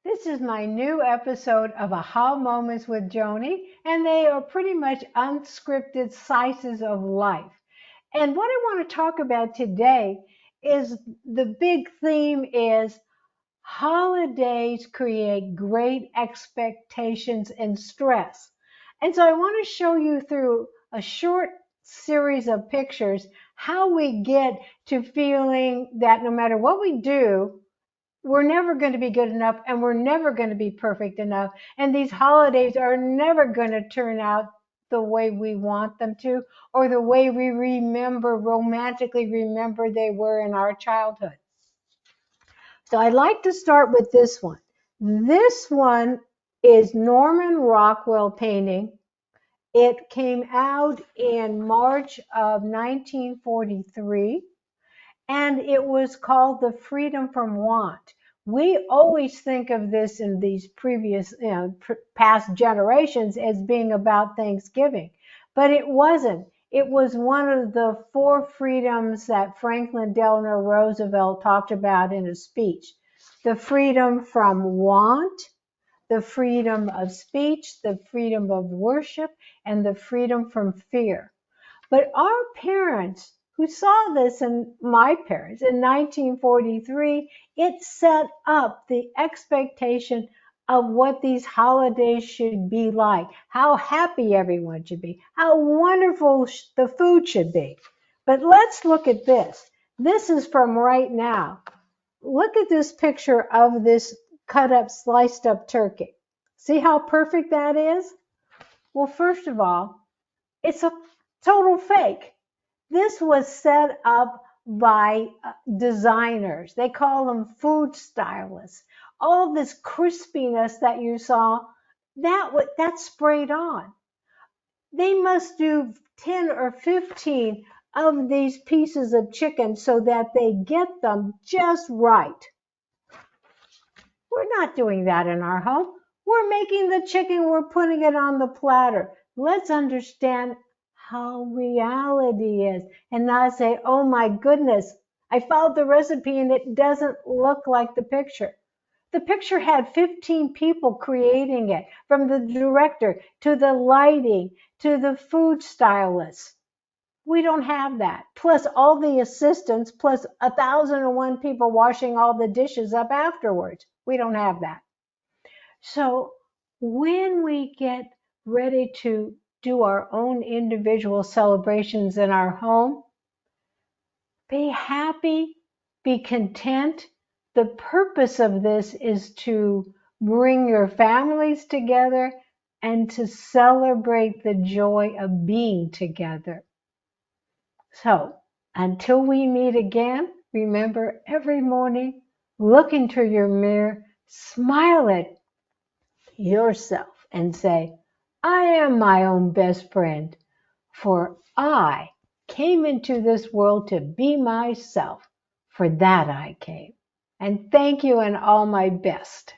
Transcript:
This is my new episode of Aha Moments with Joanie, and they are pretty much unscripted slices of life. And what I want to talk about today is the big theme is holidays create great expectations and stress. And so I want to show you through a short series of pictures how we get to feeling that no matter what we do, we're never going to be good enough and we're never going to be perfect enough. And these holidays are never going to turn out the way we want them to or the way we romantically remember they were in our childhood. So I'd like to start with this one. This one is Norman Rockwell painting. It came out in March of 1943. And it was called the Freedom from Want. We always think of this in these previous, past generations as being about Thanksgiving, but it wasn't. It was one of the four freedoms that Franklin Delano Roosevelt talked about in a speech. The freedom from want, the freedom of speech, the freedom of worship, and the freedom from fear. But our parents who saw this, and my parents in 1943, it set up the expectation of what these holidays should be like, how happy everyone should be, how wonderful the food should be. But let's look at this. This is from right now. Look at this picture of this cut up, sliced up turkey. See how perfect that is? Well, first of all, it's a total fake. This was set up by designers. They call them food stylists. All this crispiness that you saw, that's sprayed on. They must do 10 or 15 of these pieces of chicken so that they get them just right. We're not doing that in our home. We're making the chicken, we're putting it on the platter. Let's understand how reality is and not say, oh my goodness, I followed the recipe and it doesn't look like the picture. The picture had 15 people creating it, from the director to the lighting to the food stylist. We don't have that. Plus all the assistants, plus 1,001 people washing all the dishes up afterwards. We don't have that. So when we get ready to do our own individual celebrations in our home, be happy, be content. The purpose of this is to bring your families together and to celebrate the joy of being together. So until we meet again, remember every morning, look into your mirror, smile at yourself and say, I am my own best friend, for I came into this world to be myself. For that I came. And thank you and all my best.